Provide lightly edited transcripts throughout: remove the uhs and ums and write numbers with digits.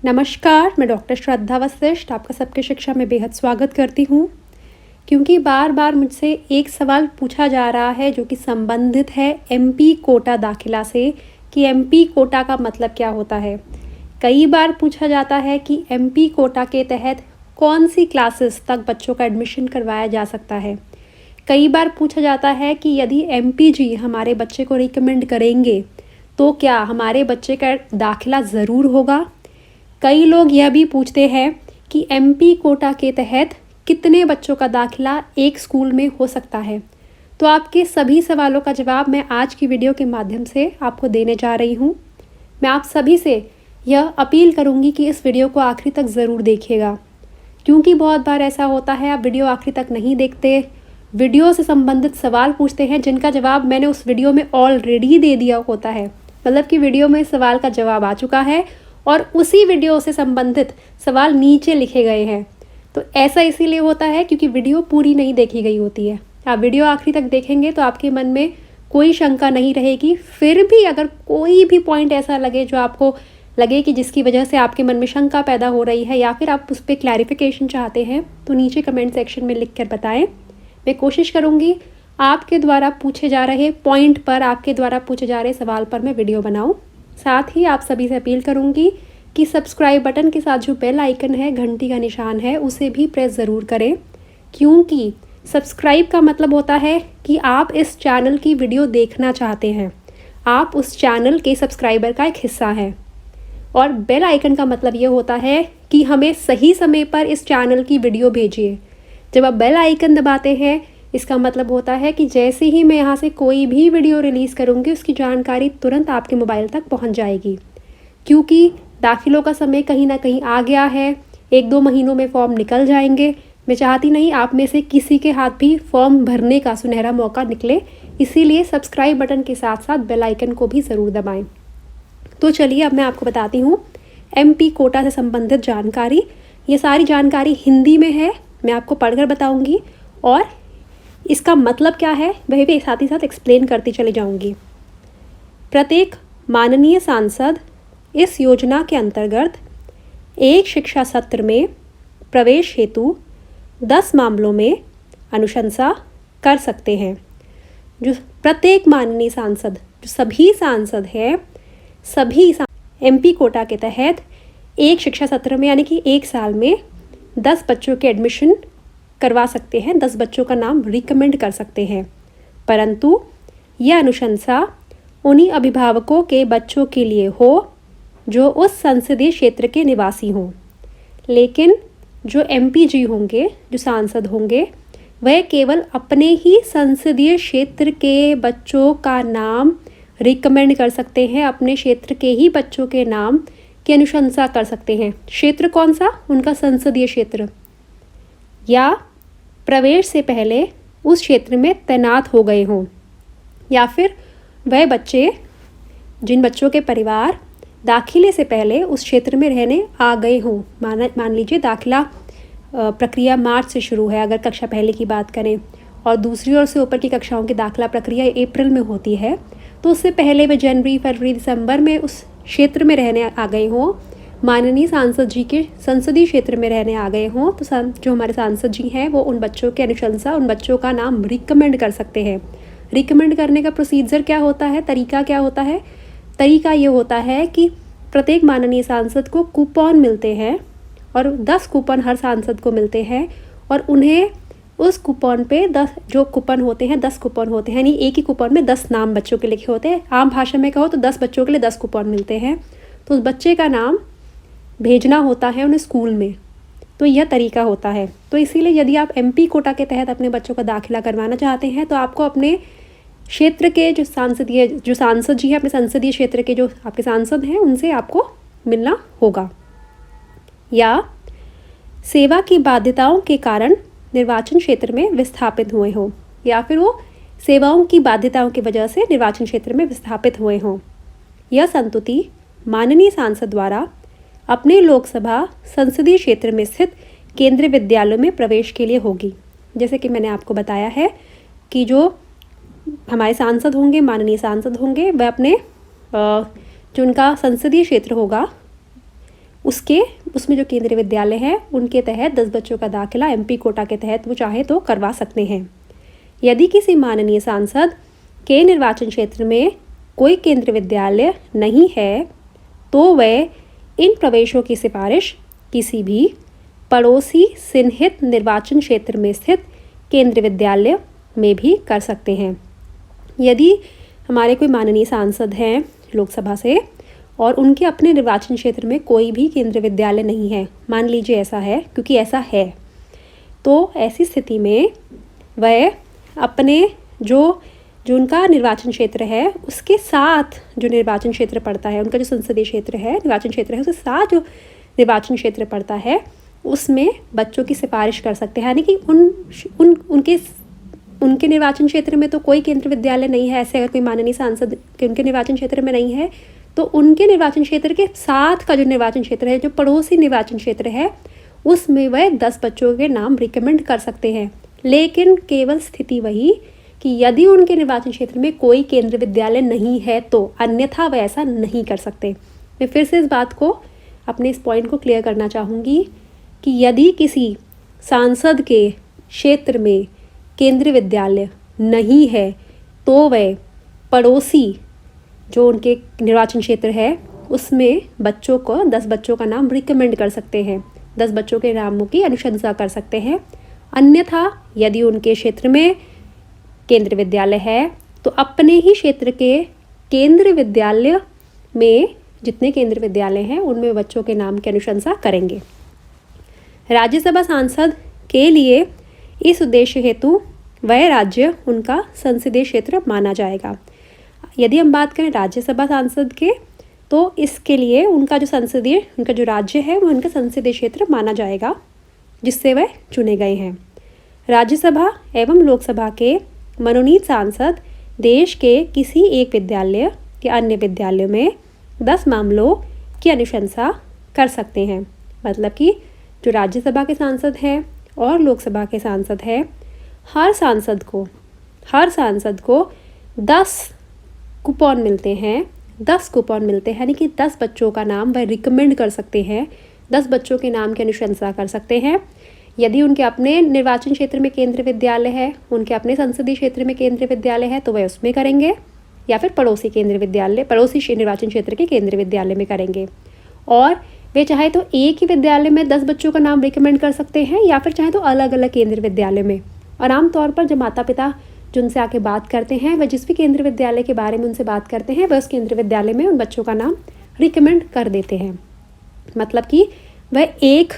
नमस्कार, मैं डॉक्टर श्रद्धा वशिष्ठ आपका सबके शिक्षा में बेहद स्वागत करती हूँ। क्योंकि बार बार मुझसे एक सवाल पूछा जा रहा है जो कि संबंधित है एमपी कोटा दाखिला से कि एमपी कोटा का मतलब क्या होता है। कई बार पूछा जाता है कि एमपी कोटा के तहत कौन सी क्लासेस तक बच्चों का एडमिशन करवाया जा सकता है। कई बार पूछा जाता है कि यदि एमपीजी हमारे बच्चे को रिकमेंड करेंगे तो क्या हमारे बच्चे का दाखिला ज़रूर होगा। कई लोग यह भी पूछते हैं कि एमपी कोटा के तहत कितने बच्चों का दाखिला एक स्कूल में हो सकता है। तो आपके सभी सवालों का जवाब मैं आज की वीडियो के माध्यम से आपको देने जा रही हूँ। मैं आप सभी से यह अपील करूँगी कि इस वीडियो को आखिरी तक ज़रूर देखिएगा, क्योंकि बहुत बार ऐसा होता है आप वीडियो आखिरी तक नहीं देखते, वीडियो से संबंधित सवाल पूछते हैं जिनका जवाब मैंने उस वीडियो में ऑलरेडी दे दिया होता है। मतलब कि वीडियो में सवाल का जवाब आ चुका है और उसी वीडियो से संबंधित सवाल नीचे लिखे गए हैं। तो ऐसा इसीलिए होता है क्योंकि वीडियो पूरी नहीं देखी गई होती है। आप वीडियो आखिरी तक देखेंगे तो आपके मन में कोई शंका नहीं रहेगी। फिर भी अगर कोई भी पॉइंट ऐसा लगे जो आपको लगे कि जिसकी वजह से आपके मन में शंका पैदा हो रही है या फिर आप उस पर क्लैरिफिकेशन चाहते हैं, तो नीचे कमेंट सेक्शन में लिख कर बताएं। मैं कोशिश करूँगी आपके द्वारा पूछे जा रहे पॉइंट पर, आपके द्वारा पूछे जा रहे सवाल पर मैं वीडियो बनाऊँ। साथ ही आप सभी से अपील करूंगी कि सब्सक्राइब बटन के साथ जो बेल आइकन है, घंटी का निशान है, उसे भी प्रेस ज़रूर करें, क्योंकि सब्सक्राइब का मतलब होता है कि आप इस चैनल की वीडियो देखना चाहते हैं, आप उस चैनल के सब्सक्राइबर का एक हिस्सा हैं। और बेल आइकन का मतलब ये होता है कि हमें सही समय पर इस चैनल की वीडियो भेजिए। जब आप बेल आइकन दबाते हैं इसका मतलब होता है कि जैसे ही मैं यहाँ से कोई भी वीडियो रिलीज़ करूँगी उसकी जानकारी तुरंत आपके मोबाइल तक पहुँच जाएगी। क्योंकि दाखिलों का समय कहीं ना कहीं आ गया है, 1-2 महीनों में फॉर्म निकल जाएंगे। मैं चाहती नहीं आप में से किसी के हाथ भी फॉर्म भरने का सुनहरा मौका निकले, इसीलिए सब्सक्राइब बटन के साथ साथ बेल आइकन को भी ज़रूर दबाएँ। तो चलिए अब मैं आपको बताती हूँ एमपी कोटा से संबंधित जानकारी। ये सारी जानकारी हिंदी में है, मैं आपको पढ़कर बताऊँगी और इसका मतलब क्या है वह भी साथ ही साथ एक्सप्लेन करती चली जाऊंगी। प्रत्येक माननीय सांसद इस योजना के अंतर्गत एक शिक्षा सत्र में प्रवेश हेतु 10 मामलों में अनुशंसा कर सकते हैं। जो प्रत्येक माननीय सांसद, जो सभी सांसद हैं, सभी एमपी कोटा के तहत एक शिक्षा सत्र में यानी कि एक साल में 10 बच्चों के एडमिशन करवा सकते हैं, 10 बच्चों का नाम रिकमेंड कर सकते हैं। परंतु यह अनुशंसा उन्हीं अभिभावकों के बच्चों के लिए हो जो उस संसदीय क्षेत्र के निवासी हों। लेकिन जो एमपीजी होंगे, जो सांसद होंगे, वह केवल अपने ही संसदीय क्षेत्र के बच्चों का नाम रिकमेंड कर सकते हैं, अपने क्षेत्र के ही बच्चों के नाम की अनुशंसा कर सकते हैं। क्षेत्र कौन सा? उनका संसदीय क्षेत्र, या प्रवेश से पहले उस क्षेत्र में तैनात हो गए हों, या फिर वह बच्चे जिन बच्चों के परिवार दाखिले से पहले उस क्षेत्र में रहने आ गए हों। मान लीजिए दाखिला प्रक्रिया मार्च से शुरू है अगर कक्षा पहले की बात करें, और दूसरी और से ऊपर की कक्षाओं की दाखिला प्रक्रिया अप्रैल में होती है, तो उससे पहले वे जनवरी, फरवरी, दिसंबर में उस क्षेत्र में रहने आ गए हों, माननीय सांसद जी के संसदीय क्षेत्र में रहने आ गए हों, तो जो हमारे सांसद जी हैं वो उन बच्चों की अनुशंसा, उन बच्चों का नाम रिकमेंड कर सकते हैं। रिकमेंड करने का प्रोसीजर क्या होता है, तरीका क्या होता है? तरीका ये होता है कि प्रत्येक माननीय सांसद को कूपन मिलते हैं और 10 कूपन हर सांसद को मिलते हैं, और उन्हें उस कूपन पे 10 जो कूपन होते हैं, 10 कूपन होते हैं, यानी एक ही कूपन में 10 नाम बच्चों के लिखे होते हैं। आम भाषा में कहो तो 10 बच्चों के लिए 10 कूपन मिलते हैं, तो उस बच्चे का नाम भेजना होता है उन्हें स्कूल में। तो यह तरीका होता है। तो इसीलिए यदि आप एमपी कोटा के तहत अपने बच्चों का दाखिला करवाना चाहते हैं तो आपको अपने क्षेत्र के जो सांसद जी हैं, अपने संसदीय क्षेत्र के जो आपके सांसद हैं, उनसे आपको मिलना होगा। या सेवा की बाध्यताओं के कारण निर्वाचन क्षेत्र में विस्थापित हुए हों, या फिर वो सेवाओं की बाध्यताओं की वजह से निर्वाचन क्षेत्र में विस्थापित हुए हों। यह संतुति माननीय सांसद द्वारा अपने लोकसभा संसदीय क्षेत्र में स्थित केंद्रीय विद्यालयों में प्रवेश के लिए होगी। जैसे कि मैंने आपको बताया है कि जो हमारे सांसद होंगे, माननीय सांसद होंगे, वह अपने जो उनका संसदीय क्षेत्र होगा उसमें जो केंद्रीय विद्यालय है उनके तहत 10 बच्चों का दाखिला MP कोटा के तहत वो चाहे तो करवा सकते हैं। यदि किसी माननीय सांसद के निर्वाचन क्षेत्र में कोई केंद्रीय विद्यालय नहीं है तो वह इन प्रवेशों की सिफारिश किसी भी पड़ोसी चिन्हित निर्वाचन क्षेत्र में स्थित केंद्रीय विद्यालय में भी कर सकते हैं। यदि हमारे कोई माननीय सांसद हैं लोकसभा से और उनके अपने निर्वाचन क्षेत्र में कोई भी केंद्रीय विद्यालय नहीं है, मान लीजिए ऐसा है, क्योंकि ऐसा है, तो ऐसी स्थिति में वह अपने जो उनका निर्वाचन क्षेत्र है उसके साथ जो निर्वाचन क्षेत्र पड़ता है, उनका जो संसदीय क्षेत्र है, निर्वाचन क्षेत्र है, उसके साथ जो निर्वाचन क्षेत्र पड़ता है उसमें बच्चों की सिफारिश कर सकते हैं। यानी कि उनके निर्वाचन क्षेत्र में तो कोई केंद्रीय विद्यालय नहीं है, ऐसे अगर कोई माननीय सांसद के उनके निर्वाचन क्षेत्र में नहीं है तो उनके निर्वाचन क्षेत्र के साथ का जो निर्वाचन क्षेत्र है, जो पड़ोसी निर्वाचन क्षेत्र है, उसमें वह 10 बच्चों के नाम रिकमेंड कर सकते हैं। लेकिन केवल स्थिति वही कि यदि उनके निर्वाचन क्षेत्र में कोई केंद्रीय विद्यालय नहीं है तो, अन्यथा वह ऐसा नहीं कर सकते। मैं फिर से इस बात को, अपने इस पॉइंट को क्लियर करना चाहूँगी कि यदि किसी सांसद के क्षेत्र में केंद्रीय विद्यालय नहीं है तो वह पड़ोसी जो उनके निर्वाचन क्षेत्र है उसमें 10 बच्चों का नाम रिकमेंड कर सकते हैं, 10 बच्चों के नामों की अनुशंसा कर सकते हैं। अन्यथा यदि उनके क्षेत्र में केंद्रीय विद्यालय है तो अपने ही क्षेत्र के केंद्रीय विद्यालय में जितने केंद्रीय विद्यालय हैं उनमें बच्चों के नाम की अनुशंसा करेंगे। राज्यसभा सांसद के लिए इस उद्देश्य हेतु वह राज्य उनका संसदीय क्षेत्र माना जाएगा। यदि हम बात करें राज्यसभा सांसद के तो इसके लिए उनका जो राज्य है वो उनका संसदीय क्षेत्र माना जाएगा जिससे वह चुने गए हैं। राज्यसभा एवं लोकसभा के मनोनीत सांसद देश के किसी एक विद्यालय या अन्य विद्यालयों में 10 मामलों की अनुशंसा कर सकते हैं। मतलब कि जो राज्यसभा के सांसद हैं और लोकसभा के सांसद हैं, हर सांसद को 10 कूपन मिलते हैं, 10 कूपन मिलते हैं, यानी कि 10 बच्चों का नाम वह रिकमेंड कर सकते हैं, 10 बच्चों के नाम की अनुशंसा कर सकते हैं। यदि उनके अपने निर्वाचन क्षेत्र में केंद्रीय विद्यालय है, उनके अपने संसदीय क्षेत्र में केंद्रीय विद्यालय है तो वह उसमें करेंगे, या फिर पड़ोसी निर्वाचन क्षेत्र के केंद्रीय विद्यालय में करेंगे। और वे चाहे तो एक ही विद्यालय में 10 बच्चों का नाम रिकमेंड कर सकते हैं या फिर चाहे तो अलग अलग केंद्रीय विद्यालय में। और आमतौर पर जब माता पिता जिनसे आके बात करते हैं, वह जिस भी केंद्रीय विद्यालय के बारे में उनसे बात करते हैं, वह उस केंद्रीय विद्यालय में उन बच्चों का नाम रिकमेंड कर देते हैं। मतलब कि वह एक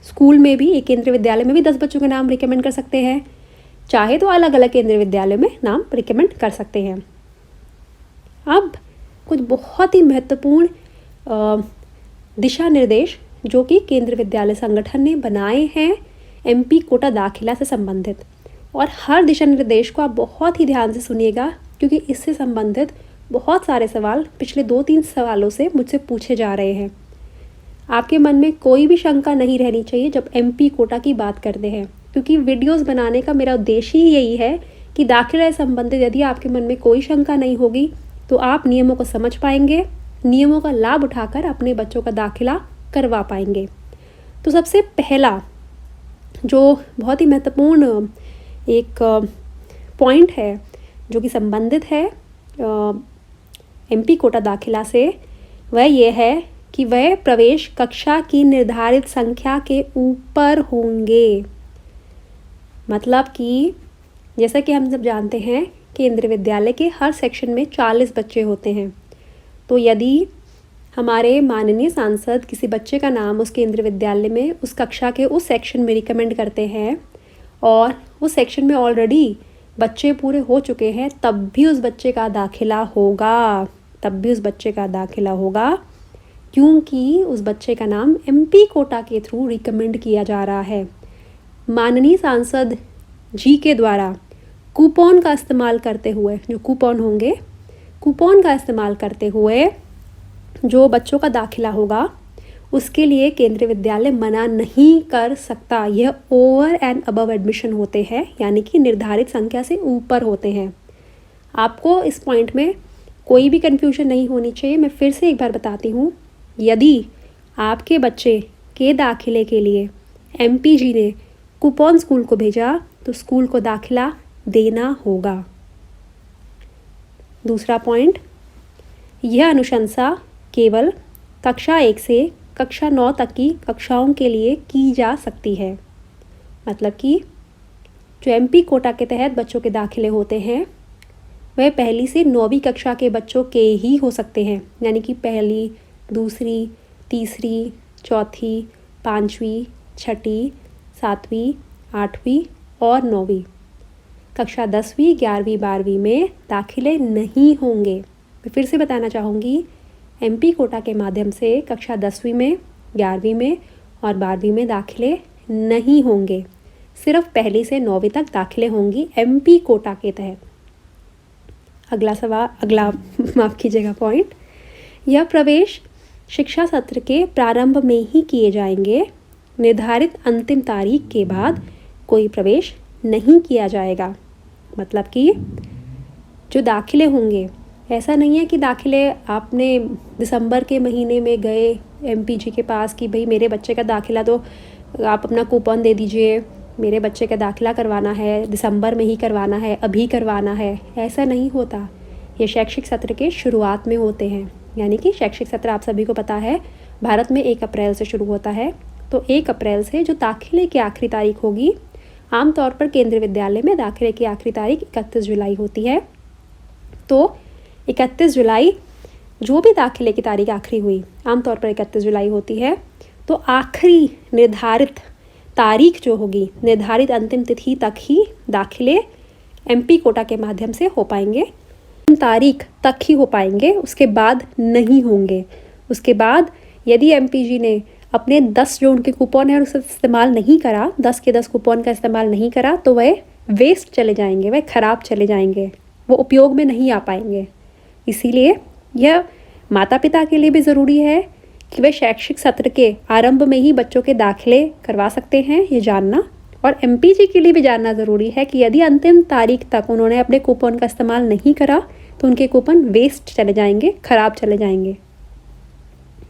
स्कूल में भी, एक केंद्रीय विद्यालय में भी 10 बच्चों के नाम रिकमेंड कर सकते हैं, चाहे तो अलग अलग केंद्रीय विद्यालय में नाम रिकमेंड कर सकते हैं। अब कुछ बहुत ही महत्वपूर्ण दिशा निर्देश जो कि केंद्रीय विद्यालय संगठन ने बनाए हैं MP कोटा दाखिला से संबंधित, और हर दिशा निर्देश को आप बहुत ही ध्यान से सुनिएगा क्योंकि इससे संबंधित बहुत सारे सवाल पिछले 2-3 सवालों से मुझसे पूछे जा रहे हैं। आपके मन में कोई भी शंका नहीं रहनी चाहिए जब MP कोटा की बात करते हैं, क्योंकि वीडियोस बनाने का मेरा उद्देश्य ही यही है कि दाखिला से संबंधित यदि आपके मन में कोई शंका नहीं होगी तो आप नियमों को समझ पाएंगे, नियमों का लाभ उठाकर अपने बच्चों का दाखिला करवा पाएंगे। तो सबसे पहला जो बहुत ही महत्वपूर्ण एक पॉइंट है जो कि संबंधित है MP कोटा दाखिला से, वह ये है कि वह प्रवेश कक्षा की निर्धारित संख्या के ऊपर होंगे। मतलब कि जैसा कि हम सब जानते हैं केंद्रीय विद्यालय के हर सेक्शन में 40 बच्चे होते हैं। तो यदि हमारे माननीय सांसद किसी बच्चे का नाम उस केंद्रीय विद्यालय में उस कक्षा के उस सेक्शन में रिकमेंड करते हैं और उस सेक्शन में ऑलरेडी बच्चे पूरे हो चुके हैं, तब भी उस बच्चे का दाखिला होगा, क्योंकि उस बच्चे का नाम MP कोटा के थ्रू रिकमेंड किया जा रहा है। माननीय सांसद जी के द्वारा कूपन का इस्तेमाल करते हुए, जो कूपन होंगे, कूपन का इस्तेमाल करते हुए जो बच्चों का दाखिला होगा उसके लिए केंद्रीय विद्यालय मना नहीं कर सकता। यह ओवर एंड अबव एडमिशन होते हैं, यानी कि निर्धारित संख्या से ऊपर होते हैं। आपको इस पॉइंट में कोई भी कन्फ्यूजन नहीं होनी चाहिए। मैं फिर से एक बार बताती हूँ, यदि आपके बच्चे के दाखिले के लिए MPG ने कूपन स्कूल को भेजा तो स्कूल को दाखिला देना होगा। दूसरा पॉइंट, यह अनुशंसा केवल कक्षा 1 से कक्षा 9 तक की कक्षाओं के लिए की जा सकती है। मतलब कि जो MP कोटा के तहत बच्चों के दाखिले होते हैं वह पहली से 9वीं कक्षा के बच्चों के ही हो सकते हैं, यानी कि पहली, दूसरी, तीसरी, चौथी, 5वीं, छठी, 7वीं, 8वीं और 9वीं। कक्षा 10वीं, 11वीं, 12वीं में दाखिले नहीं होंगे। मैं फिर से बताना चाहूँगी, MP कोटा के माध्यम से कक्षा 10वीं में, 11वीं में और 12वीं में दाखिले नहीं होंगे। सिर्फ पहली से 9वीं तक दाखिले होंगी MP कोटा के तहत। अगला माफ़ कीजिएगा पॉइंट, यह प्रवेश शिक्षा सत्र के प्रारंभ में ही किए जाएंगे। निर्धारित अंतिम तारीख के बाद कोई प्रवेश नहीं किया जाएगा। मतलब कि जो दाखिले होंगे, ऐसा नहीं है कि दाखिले आपने दिसंबर के महीने में गए MPG के पास कि भाई मेरे बच्चे का दाखिला तो आप अपना कूपन दे दीजिए, मेरे बच्चे का दाखिला करवाना है, दिसंबर में ही करवाना है, अभी करवाना है। ऐसा नहीं होता। ये शैक्षिक सत्र के शुरुआत में होते हैं। यानी कि शैक्षिक सत्र आप सभी को पता है भारत में 1 अप्रैल से शुरू होता है। तो 1 अप्रैल से जो दाखिले की आखिरी तारीख होगी, आमतौर पर केंद्रीय विद्यालय में दाखिले की आखिरी तारीख 31 जुलाई होती है। तो 31 जुलाई जो भी दाखिले की तारीख आखिरी हुई, आमतौर पर 31 जुलाई होती है। तो आखिरी निर्धारित तारीख जो होगी, निर्धारित अंतिम तिथि तक ही दाखिले MP कोटा के माध्यम से हो पाएंगे। तारीख तक ही हो पाएंगे, उसके बाद नहीं होंगे। उसके बाद यदि MPG ने अपने 10 जो उनके कूपन है उसे इस्तेमाल नहीं करा, 10 के 10 कूपन का इस्तेमाल नहीं करा, तो वह वेस्ट चले जाएंगे, वह ख़राब चले जाएंगे, वो उपयोग में नहीं आ पाएंगे। इसीलिए यह माता पिता के लिए भी ज़रूरी है कि वे शैक्षिक सत्र के आरंभ में ही बच्चों के दाखिले करवा सकते हैं, ये जानना। और MPG के लिए भी जानना ज़रूरी है कि यदि अंतिम तारीख तक उन्होंने अपने कूपन का इस्तेमाल नहीं करा तो उनके कूपन वेस्ट चले जाएंगे, ख़राब चले जाएंगे।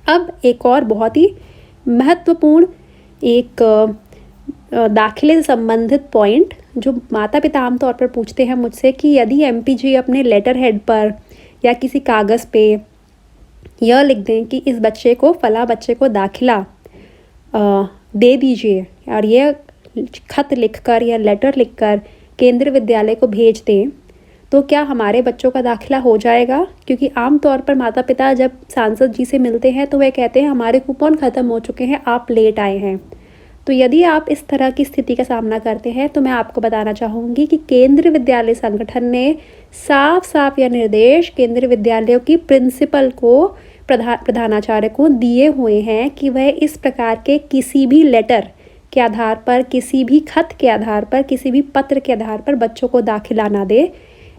अब एक और बहुत ही महत्वपूर्ण एक दाखिले से संबंधित पॉइंट जो माता पिता आमतौर पर पूछते हैं मुझसे कि यदि MPG अपने लेटर हेड पर या किसी कागज़ पे यह लिख दें कि इस बच्चे को, फला बच्चे को दाखिला दे दीजिए, और यह खत लिखकर या लेटर लिखकर केंद्रीय विद्यालय को भेज दें, तो क्या हमारे बच्चों का दाखिला हो जाएगा? क्योंकि आमतौर पर माता पिता जब सांसद जी से मिलते हैं तो वे कहते हैं हमारे कूपन ख़त्म हो चुके हैं, आप लेट आए हैं। तो यदि आप इस तरह की स्थिति का सामना करते हैं तो मैं आपको बताना चाहूँगी कि केंद्रीय विद्यालय संगठन ने साफ यह निर्देश केंद्रीय विद्यालयों की प्रिंसिपल को, प्रधानाचार्य को दिए हुए हैं कि वह इस प्रकार के किसी भी लेटर के आधार पर, किसी भी खत के आधार पर, किसी भी पत्र के आधार पर बच्चों को दाखिला ना दे।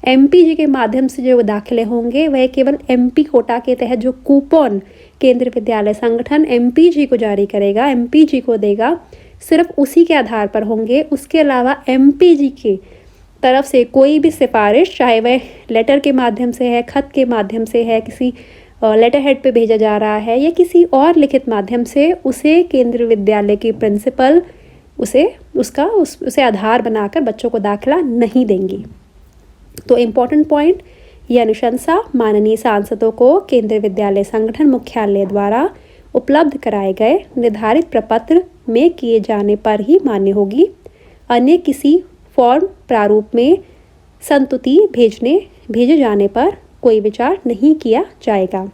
MPG के माध्यम से जो दाखिले होंगे वह केवल MP कोटा के तहत जो कूपन केंद्रीय विद्यालय संगठन MPG को जारी करेगा, MPG को देगा, सिर्फ उसी के आधार पर होंगे। उसके अलावा MPG की तरफ से कोई भी सिफारिश, चाहे वह लेटर के माध्यम से है, खत के माध्यम से है, किसी लेटर हेड पे भेजा जा रहा है या किसी और लिखित माध्यम से, उसे केंद्रीय विद्यालय की प्रिंसिपल उसे आधार बनाकर बच्चों को दाखिला नहीं देंगी। तो इम्पॉर्टेंट पॉइंट, यह अनुशंसा माननीय सांसदों को केंद्रीय विद्यालय संगठन मुख्यालय द्वारा उपलब्ध कराए गए निर्धारित प्रपत्र में किए जाने पर ही मान्य होगी। अन्य किसी फॉर्म प्रारूप में संतुति भेजे जाने पर कोई विचार नहीं किया जाएगा।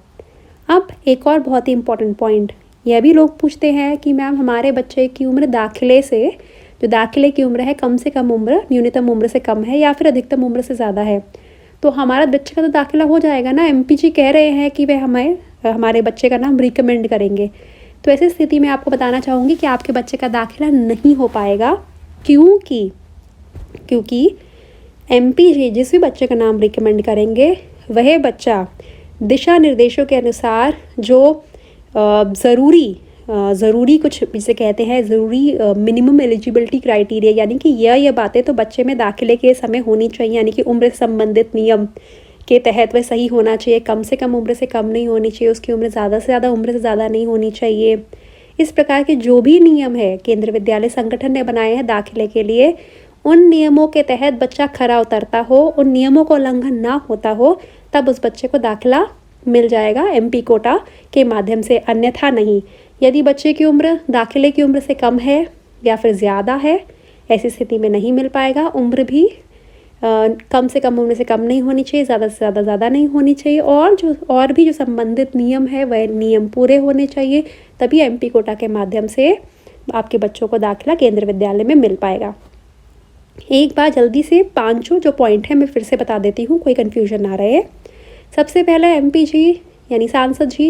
अब एक और बहुत ही इम्पोर्टेंट पॉइंट, यह भी लोग पूछते हैं कि मैम हमारे बच्चे की उम्र दाखिले से, जो दाखिले की उम्र है कम से कम उम्र, न्यूनतम उम्र से कम है या फिर अधिकतम उम्र से ज़्यादा है, तो हमारा बच्चे का तो दाखिला हो जाएगा ना? MPG कह रहे हैं कि वे हमारे बच्चे का नाम रिकमेंड करेंगे। तो ऐसी स्थिति में आपको बताना चाहूँगी कि आपके बच्चे का दाखिला नहीं हो पाएगा। क्योंकि MPG जिस भी बच्चे का नाम रिकमेंड करेंगे वह बच्चा दिशा निर्देशों के अनुसार जो ज़रूरी कुछ जिसे कहते हैं ज़रूरी मिनिमम एलिजिबिलिटी क्राइटेरिया, यानी कि यह बातें तो बच्चे में दाखिले के समय होनी चाहिए, यानी कि उम्र से संबंधित नियम के तहत वह सही होना चाहिए, कम से कम उम्र से कम नहीं होनी चाहिए, उसकी उम्र ज़्यादा से ज़्यादा उम्र से ज़्यादा नहीं होनी चाहिए। इस प्रकार के जो भी नियम है केंद्रीय विद्यालय संगठन ने बनाए हैं दाखिले के लिए, उन नियमों के तहत बच्चा खरा उतरता हो, उन नियमों का उल्लंघन ना होता हो, तब उस बच्चे को दाखिला मिल जाएगा MP कोटा के माध्यम से, अन्यथा नहीं। यदि बच्चे की उम्र दाखिले की उम्र से कम है या फिर ज़्यादा है, ऐसी स्थिति में नहीं मिल पाएगा। उम्र भी कम से कम उम्र से कम नहीं होनी चाहिए, ज़्यादा से ज़्यादा नहीं होनी चाहिए, और भी जो संबंधित नियम है वह नियम पूरे होने चाहिए, तभी MP कोटा के माध्यम से आपके बच्चों को दाखिला केंद्रीय विद्यालय में मिल पाएगा। एक बार जल्दी से पांचों जो पॉइंट है मैं फिर से बता देती हूँ, कोई कन्फ्यूजन ना रहे। सबसे पहले MP जी यानी सांसद जी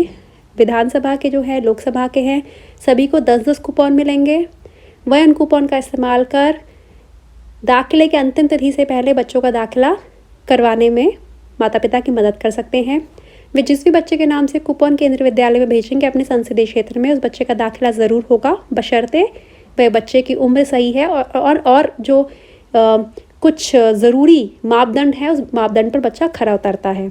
विधानसभा के जो है, लोकसभा के हैं, सभी को 10-10 कूपन मिलेंगे। वह उन कूपन का इस्तेमाल कर दाखिले के अंतिम तिथि से पहले बच्चों का दाखिला करवाने में माता पिता की मदद कर सकते हैं। वे जिस भी बच्चे के नाम से कूपन केंद्रीय विद्यालय में भेजेंगे अपने संसदीय क्षेत्र में, उस बच्चे का दाखिला ज़रूर होगा, बशर्ते वह बच्चे की उम्र सही है और जो कुछ ज़रूरी मापदंड है, उस मापदंड पर बच्चा खरा उतरता है।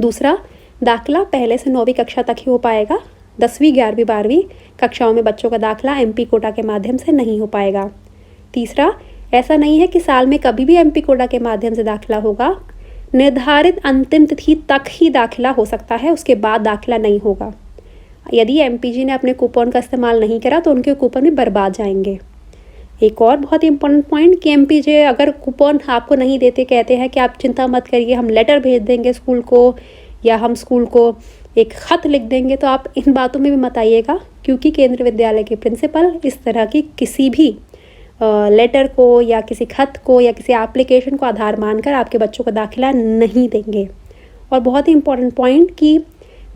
दूसरा, दाखिला पहले से 9वीं कक्षा तक ही हो पाएगा। 10वीं, 11वीं, 12वीं कक्षाओं में बच्चों का दाखिला MP कोटा के माध्यम से नहीं हो पाएगा। तीसरा, ऐसा नहीं है कि साल में कभी भी MP कोटा के माध्यम से दाखिला होगा। निर्धारित अंतिम तिथि तक ही दाखिला हो सकता है, उसके बाद दाखिला नहीं होगा। यदि MP जी ने अपने कूपन का इस्तेमाल नहीं करा तो उनके कूपन भी बर्बाद जाएंगे। एक और बहुत ही इंपॉर्टेंट पॉइंट कि MP जी अगर कूपन आपको नहीं देते, कहते हैं कि आप चिंता मत करिए, हम लेटर भेज देंगे स्कूल को, या हम स्कूल को एक ख़त लिख देंगे, तो आप इन बातों में भी मत आइएगा, क्योंकि केंद्रीय विद्यालय के प्रिंसिपल इस तरह की किसी भी लेटर को या किसी खत को या किसी एप्लीकेशन को आधार मानकर आपके बच्चों को दाखिला नहीं देंगे। और बहुत ही इम्पोर्टेंट पॉइंट कि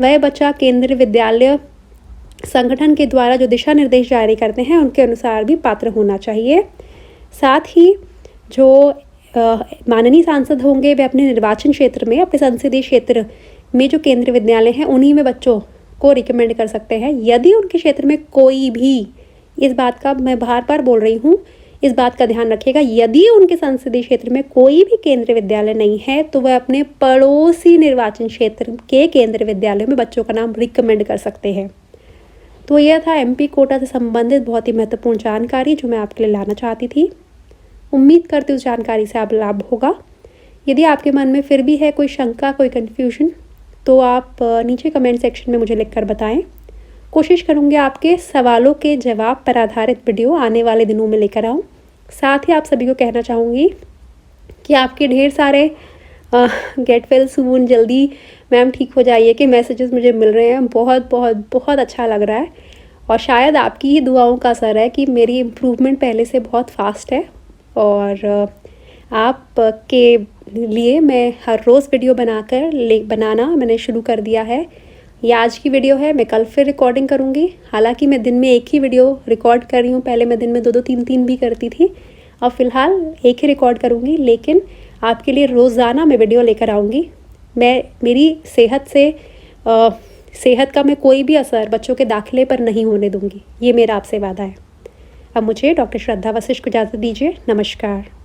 वह बच्चा केंद्रीय विद्यालय संगठन के द्वारा जो दिशा निर्देश जारी करते हैं उनके अनुसार भी पात्र होना चाहिए। साथ ही जो माननीय सांसद होंगे वे अपने निर्वाचन क्षेत्र में, अपने संसदीय क्षेत्र में जो केंद्रीय विद्यालय हैं उन्हीं में बच्चों को रिकमेंड कर सकते हैं। यदि उनके क्षेत्र में कोई भी, इस बात का मैं बार बार बोल रही हूँ, इस बात का ध्यान रखिएगा, यदि उनके संसदीय क्षेत्र में कोई भी केंद्रीय विद्यालय नहीं है तो वह अपने पड़ोसी निर्वाचन क्षेत्र के केंद्रीय विद्यालय में बच्चों का नाम रिकमेंड कर सकते हैं। तो यह था MP कोटा से संबंधित बहुत ही महत्वपूर्ण जानकारी जो मैं आपके लिए लाना चाहती थी। उम्मीद करती हूँ उस जानकारी से आप लाभ होगा। यदि आपके मन में फिर भी है कोई शंका, कोई कन्फ्यूजन, तो आप नीचे कमेंट सेक्शन में मुझे लिखकर बताएं। कोशिश करूँगी आपके सवालों के जवाब पर आधारित वीडियो आने वाले दिनों में लेकर आऊँ। साथ ही आप सभी को कहना चाहूँगी कि आपके ढेर सारे गेट वेल सून, जल्दी मैम ठीक हो जाइए के मैसेजेस मुझे मिल रहे हैं। बहुत बहुत बहुत अच्छा लग रहा है, और शायद आपकी ही दुआओं का असर है कि मेरी इम्प्रूवमेंट पहले से बहुत फास्ट है। और आपके लिए मैं हर रोज़ वीडियो बनाना मैंने शुरू कर दिया है। ये आज की वीडियो है, मैं कल फिर रिकॉर्डिंग करूँगी। हालांकि मैं दिन में एक ही वीडियो रिकॉर्ड कर रही हूँ, पहले मैं दिन में 2-2, 3-3 भी करती थी, अब फ़िलहाल एक ही रिकॉर्ड करूँगी, लेकिन आपके लिए रोज़ाना मैं वीडियो लेकर आऊँगी। मेरी सेहत का मैं कोई भी असर बच्चों के दाखिले पर नहीं होने दूँगी, ये मेरा आपसे वादा है। अब मुझे डॉक्टर श्रद्धा वशिष्ठ को इजाज़त दीजिए। नमस्कार।